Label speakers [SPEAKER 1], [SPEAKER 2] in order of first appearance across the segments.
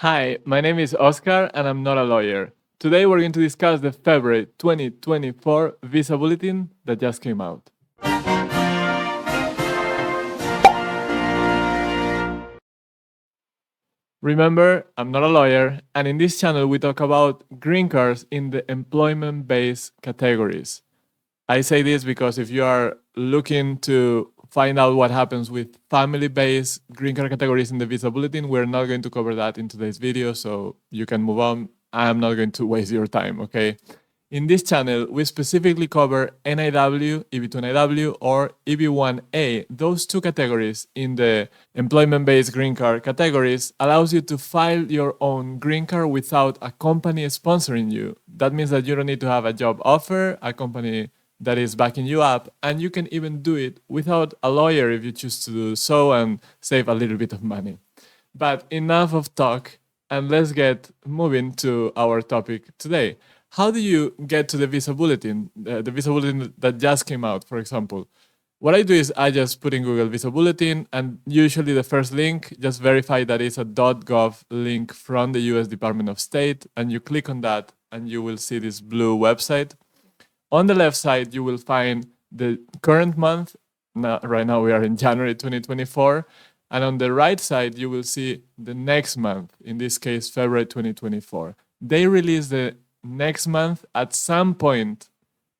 [SPEAKER 1] Hi, my name is Oscar and I'm not a lawyer. Today we're going to discuss the February 2024 visa bulletin that just came out. Remember, I'm not a lawyer, and in this channel we talk about green cards in the employment-based categories. I say this because if you are looking to find out what happens with family-based green card categories in the visa bulletin, we're not going to cover that in today's video, so you can move on. I'm not going to waste your time, okay? In this channel, we specifically cover NIW, EB2 NIW, or EB1A. Those two categories in the employment-based green card categories allows you to file your own green card without a company sponsoring you. That means that you don't need to have a job offer, a company that is backing you up, and you can even do it without a lawyer if you choose to do so and save a little bit of money. But enough of talk, and let's get moving to our topic today. How do you get to the visa bulletin, the visa bulletin that just came out, for example? What I do is I just put in Google visa bulletin, and usually the first link, just verify that it's a .gov link from the US Department of State, and you click on that and you will see this blue website. On the left side, you will find the current month. Right now we are in January 2024. And on the right side, you will see the next month, in this case, February 2024. They release the next month at some point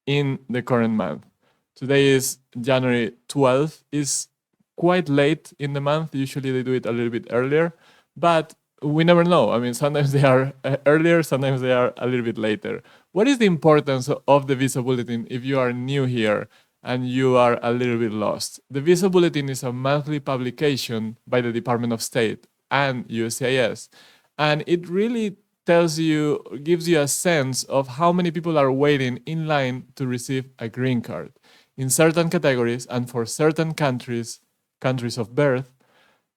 [SPEAKER 1] in the current month. Today is January 12th. It's quite late in the month. Usually they do it a little bit earlier, but we never know. I mean, sometimes they are earlier, sometimes they are a little bit later. What is the importance of the visa bulletin if you are new here and you are a little bit lost? The visa bulletin is a monthly publication by the Department of State and USCIS, and it really gives you a sense of how many people are waiting in line to receive a green card. In certain categories and for certain countries of birth,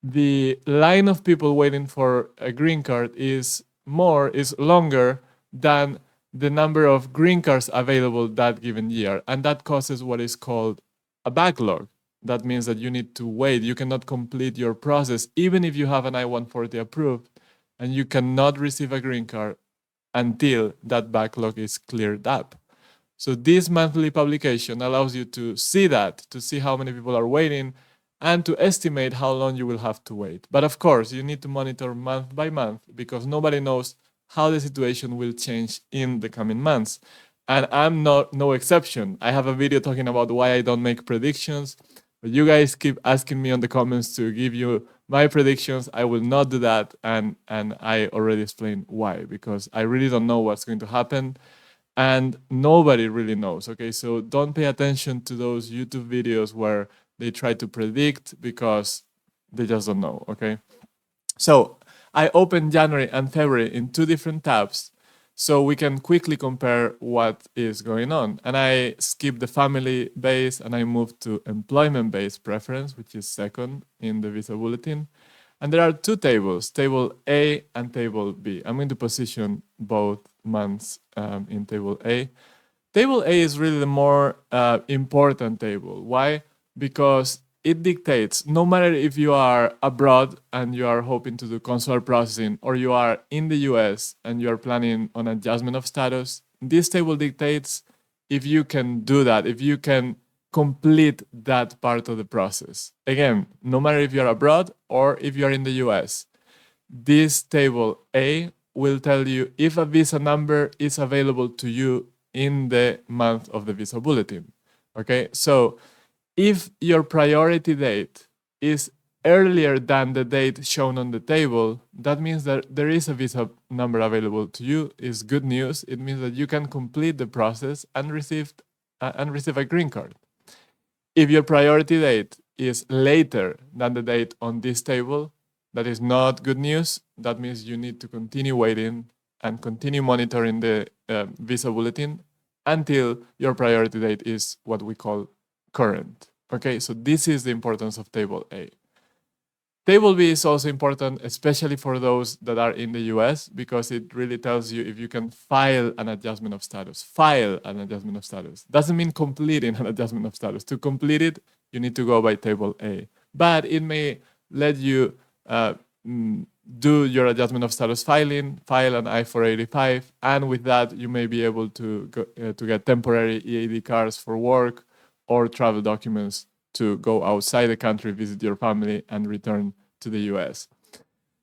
[SPEAKER 1] the line of people waiting for a green card is longer than the number of green cards available that given year. And that causes what is called a backlog. That means that you need to wait. You cannot complete your process even if you have an I-140 approved, and you cannot receive a green card until that backlog is cleared up. So this monthly publication allows you to see how many people are waiting and to estimate how long you will have to wait. But of course, you need to monitor month by month because nobody knows how the situation will change in the coming months. And I'm no exception. I have a video talking about why I don't make predictions, but you guys keep asking me on the comments to give you my predictions. I will not do that, and I already explained why, because I really don't know what's going to happen, and nobody really knows, okay? So don't pay attention to those YouTube videos where they try to predict because they just don't know, okay? So I opened January and February in two different tabs so we can quickly compare what is going on. And I skipped the family base and I moved to employment based preference, which is second in the visa bulletin. And there are two tables, table A and table B. I'm going to position both months in table A. Table A is really the more important table. Why? Because it dictates, no matter if you are abroad and you are hoping to do consular processing, or you are in the US and you are planning on adjustment of status, this table dictates if you can do that, if you can complete that part of the process. Again, no matter if you're abroad or if you're in the US, this table A will tell you if a visa number is available to you in the month of the visa bulletin. Okay, so if your priority date is earlier than the date shown on the table, that means that there is a visa number available to you. It's good news. It means that you can complete the process and receive a green card. If your priority date is later than the date on this table, that is not good news. That means you need to continue waiting and continue monitoring the visa bulletin until your priority date is what we call current. Okay, so this is the importance of table A. Table B is also important, especially for those that are in the US, because it really tells you if you can file an adjustment of status. File an adjustment of status. Doesn't mean completing an adjustment of status. To complete it, you need to go by table A. But it may let you do your adjustment of status filing, file an I-485, and with that, you may be able to get temporary EAD cards for work or travel documents to go outside the country, visit your family, and return to the US.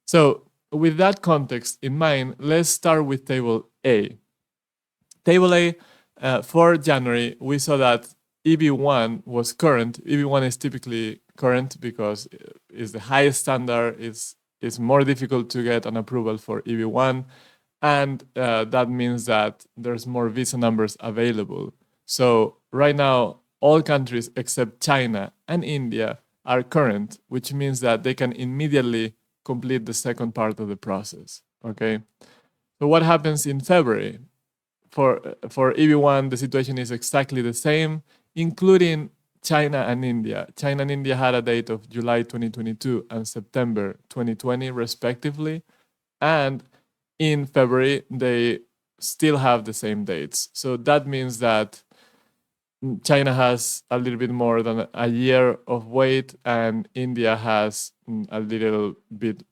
[SPEAKER 1] So with that context in mind, let's start with Table A. Table A, for January, we saw that EB1 was current. EB1 is typically current because it's the highest standard, it's more difficult to get an approval for EB1, and that means that there's more visa numbers available. So right now, all countries except China and India are current, which means that they can immediately complete the second part of the process, okay? So what happens in February? For EB1, the situation is exactly the same, including China and India. China and India had a date of July 2022 and September 2020, respectively. And in February, they still have the same dates. So that means that China has a little bit more than a year of wait, and India has a little bit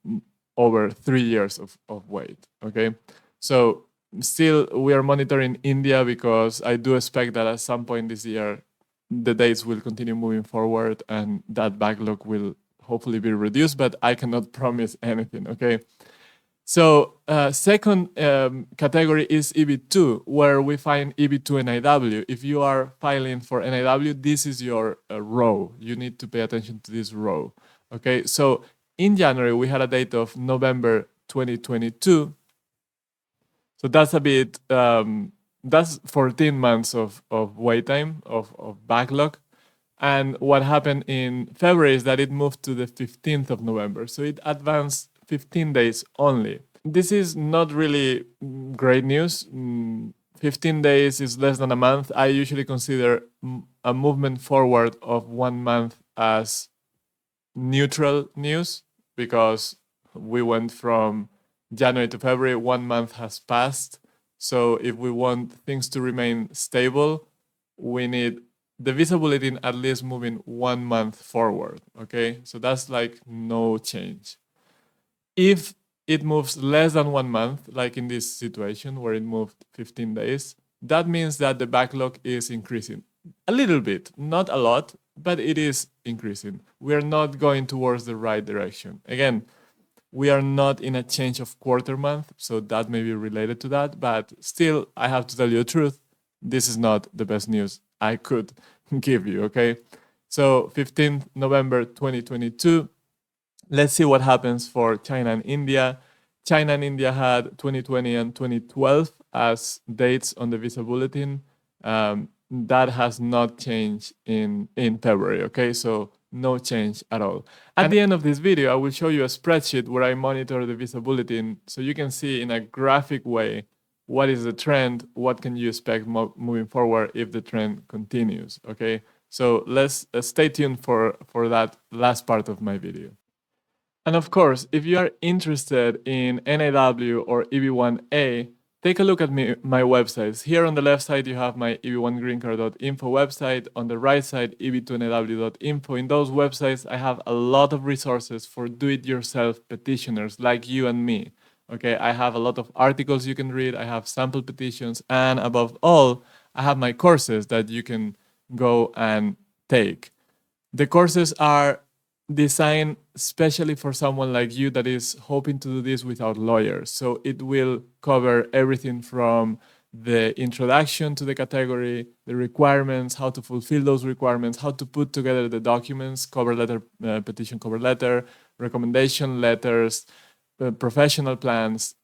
[SPEAKER 1] over 3 years of wait, okay? So still, we are monitoring India because I do expect that at some point this year, the dates will continue moving forward and that backlog will hopefully be reduced, but I cannot promise anything, okay? So second category is EB2, where we find EB2 NIW. If you are filing for NIW, this is your row. You need to pay attention to this row, okay? So in January, we had a date of November 2022. So that's a bit, that's 14 months of wait time, of backlog. And what happened in February is that it moved to the 15th of November. So it advanced 15 days only. This is not really great news. 15 days is less than a month. I usually consider a movement forward of 1 month as neutral news because we went from January to February, 1 month has passed. So if we want things to remain stable, we need the visa bulletin at least moving 1 month forward, okay? So that's like no change. If it moves less than 1 month, like in this situation where it moved 15 days, that means that the backlog is increasing. A little bit, not a lot, but it is increasing. We are not going towards the right direction. Again, we are not in a change of quarter month, so that may be related to that, but still, I have to tell you the truth, this is not the best news I could give you, okay? So 15th November 2022, let's see what happens for China and India. China and India had 2020 and 2012 as dates on the visa bulletin. That has not changed in February, okay? So no change at all. At the end of this video, I will show you a spreadsheet where I monitor the visa bulletin so you can see in a graphic way what is the trend, what can you expect moving forward if the trend continues, okay? So let's stay tuned for that last part of my video. And of course, if you are interested in NIW or EB1A, take a look at my websites. Here on the left side, you have my eb1greencard.info website. On the right side, eb2niw.info. In those websites, I have a lot of resources for do-it-yourself petitioners like you and me. Okay, I have a lot of articles you can read. I have sample petitions. And above all, I have my courses that you can go and take. The courses are designed especially for someone like you that is hoping to do this without lawyers. So it will cover everything from the introduction to the category, the requirements, how to fulfill those requirements, how to put together the documents, cover letter, petition cover letter, recommendation letters, professional plans.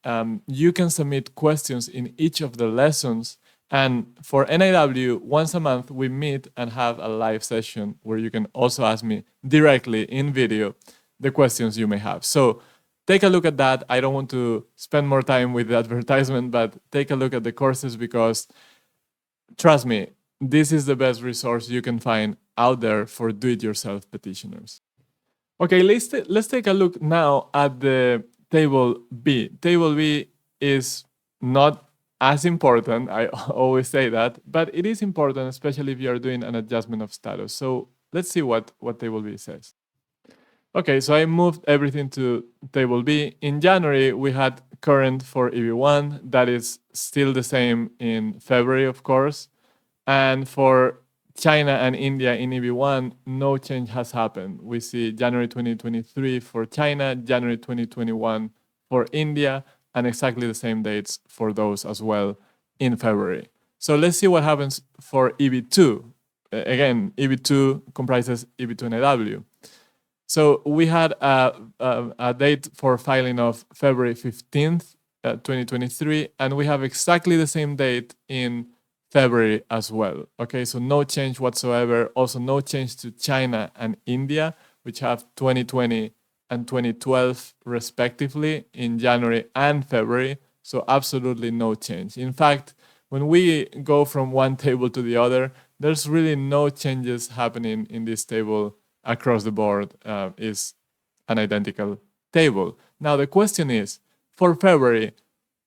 [SPEAKER 1] You can submit questions in each of the lessons. And for NIW, once a month, we meet and have a live session where you can also ask me directly in video the questions you may have. So take a look at that. I don't want to spend more time with the advertisement, but take a look at the courses because, trust me, this is the best resource you can find out there for do-it-yourself petitioners. Okay, let's take a look now at the Table B. Table B is not as important, I always say that, but it is important, especially if you are doing an adjustment of status. So let's see what Table B says. Okay, so I moved everything to table B. In January, we had current for EB1. That is still the same in February, of course. And for China and India in EB1, no change has happened. We see January 2023 for China, January 2021 for India, and exactly the same dates for those as well in February. So let's see what happens for EB2. Again, EB2 comprises EB2 NIW. So we had a date for filing of February 15th, 2023, and we have exactly the same date in February as well. Okay, so no change whatsoever. Also, no change to China and India, which have 2020 and 2012 respectively in January and February. So absolutely no change. In fact, when we go from one table to the other, there's really no changes happening in this table across the board. Is an identical table. Now the question is, for February,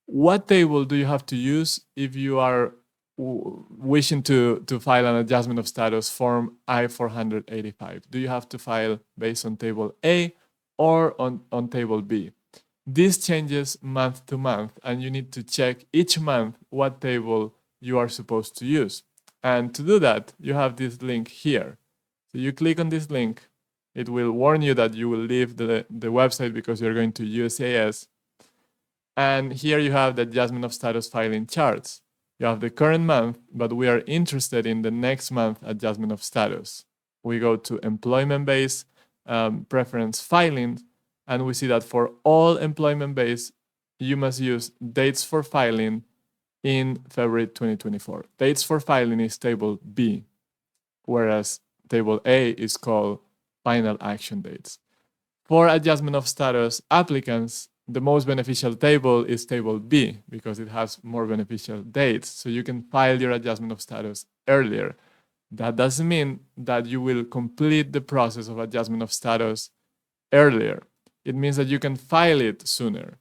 [SPEAKER 1] what table do you have to use if you are wishing to file an adjustment of status form I-485? Do you have to file based on table A or on table B? This changes month to month, and you need to check each month what table you are supposed to use. And to do that, you have this link here. So you click on this link, it will warn you that you will leave the website because you're going to USAS. And here you have the adjustment of status filing charts. You have the current month, but we are interested in the next month adjustment of status. We go to employment-based preference filing, and we see that for all employment-based, you must use dates for filing in February 2024. Dates for filing is table B, whereas table A is called final action dates. For adjustment of status applicants, the most beneficial table is table B because it has more beneficial dates. So you can file your adjustment of status earlier. That doesn't mean that you will complete the process of adjustment of status earlier. It means that you can file it sooner.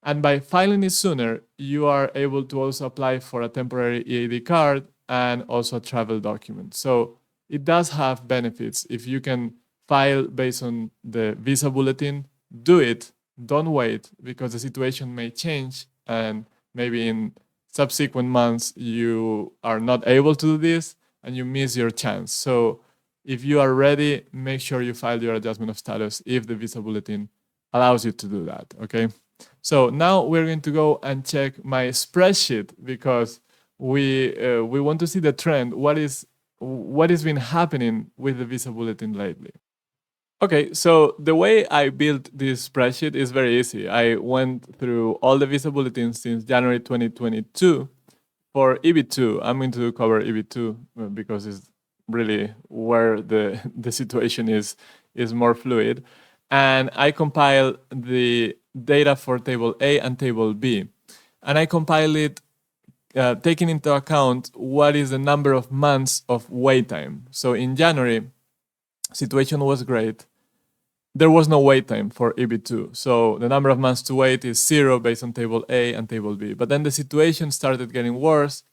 [SPEAKER 1] And by filing it sooner, you are able to also apply for a temporary EAD card and also a travel document. So it does have benefits. If you can file based on the visa bulletin, do it. Don't wait, because the situation may change and maybe in subsequent months you are not able to do this and you miss your chance. So if you are ready, make sure you file your adjustment of status if the visa bulletin allows you to do that, okay? So now we're going to go and check my spreadsheet because we want to see the trend. What has been happening with the visa bulletin lately? Okay, so the way I built this spreadsheet is very easy. I went through all the visa bulletins since January 2022. For EB2, I'm going to cover EB2 because it's really where the situation is more fluid. And I compile the data for table A and table B. And I compile it taking into account what is the number of months of wait time. So in January, situation was great. There was no wait time for EB2. So the number of months to wait is 0 based on table A and table B. But then the situation started getting worse.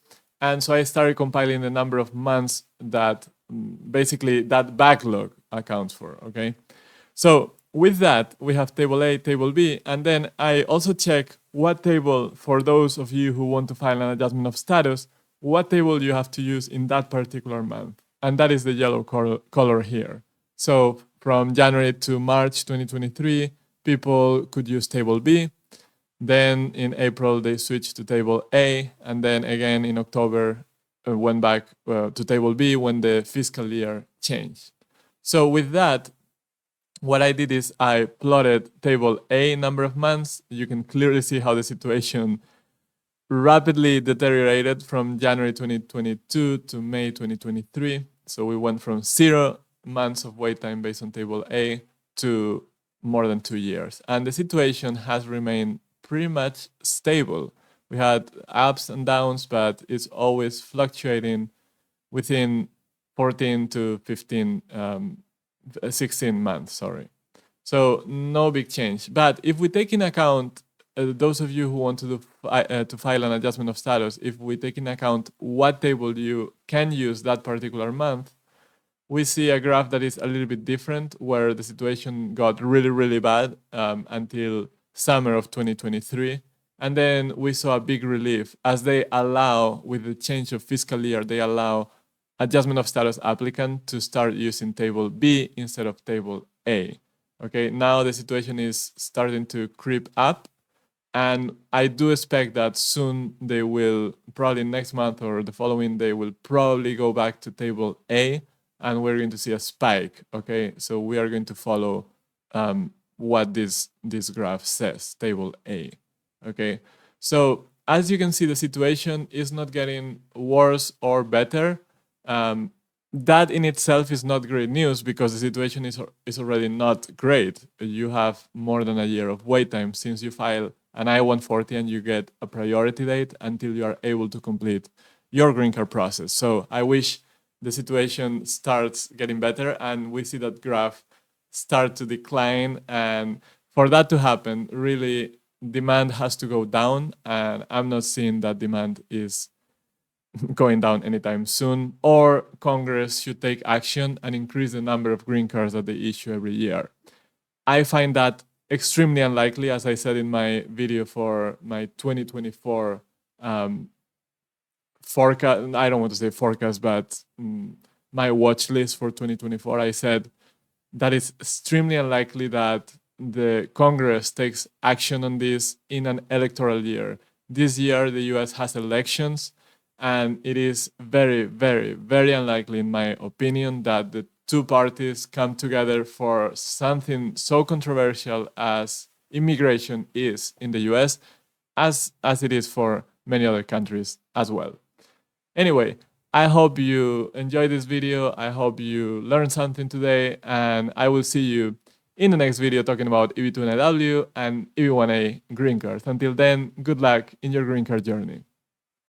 [SPEAKER 1] And so I started compiling the number of months that basically that backlog accounts for, okay? So with that, we have table A, table B, and then I also check what table, for those of you who want to file an adjustment of status, what table you have to use in that particular month. And that is the yellow color here. So from January to March 2023, people could use table B. Then in April, they switched to table A. And then again in October, went back to table B when the fiscal year changed. So with that, what I did is I plotted table A number of months. You can clearly see how the situation rapidly deteriorated from January 2022 to May 2023. So we went from 0 months of wait time based on table A to more than 2 years. And the situation has remained pretty much stable. We had ups and downs, but it's always fluctuating within 14 to 15, 16 months, sorry. So no big change. But if we take in account, those of you who want to file an adjustment of status, if we take in account what table you can use that particular month, we see a graph that is a little bit different, where the situation got really, really bad until summer of 2023. And then we saw a big relief as they allow, with the change of fiscal year, they allow adjustment of status applicant to start using table B instead of table A. Okay, now the situation is starting to creep up, and I do expect that soon they will, probably next month or the following, they will probably go back to table A, and we're going to see a spike. Okay, so we are going to follow what this graph says, table A. Okay, so as you can see, the situation is not getting worse or better. That in itself is not great news, because the situation is already not great. You have more than a year of wait time since you file an I-140, and you get a priority date until you are able to complete your green card process. So I wish the situation starts getting better and we see that graph start to decline. And for that to happen, really, demand has to go down, and I'm not seeing that demand is going down anytime soon, or Congress should take action and increase the number of green cards that they issue every year. I find that extremely unlikely, as I said in my video for my 2024 forecast. I don't want to say forecast, but my watch list for 2024, I said that it's extremely unlikely that the Congress takes action on this in an electoral year. This year, the US has elections, and it is very, very, very unlikely, in my opinion, that the two parties come together for something so controversial as immigration is in the US, as it is for many other countries as well. Anyway, I hope you enjoyed this video. I hope you learned something today, and I will see you in the next video talking about EB2 NIW and EB1A green cards. Until then, good luck in your green card journey.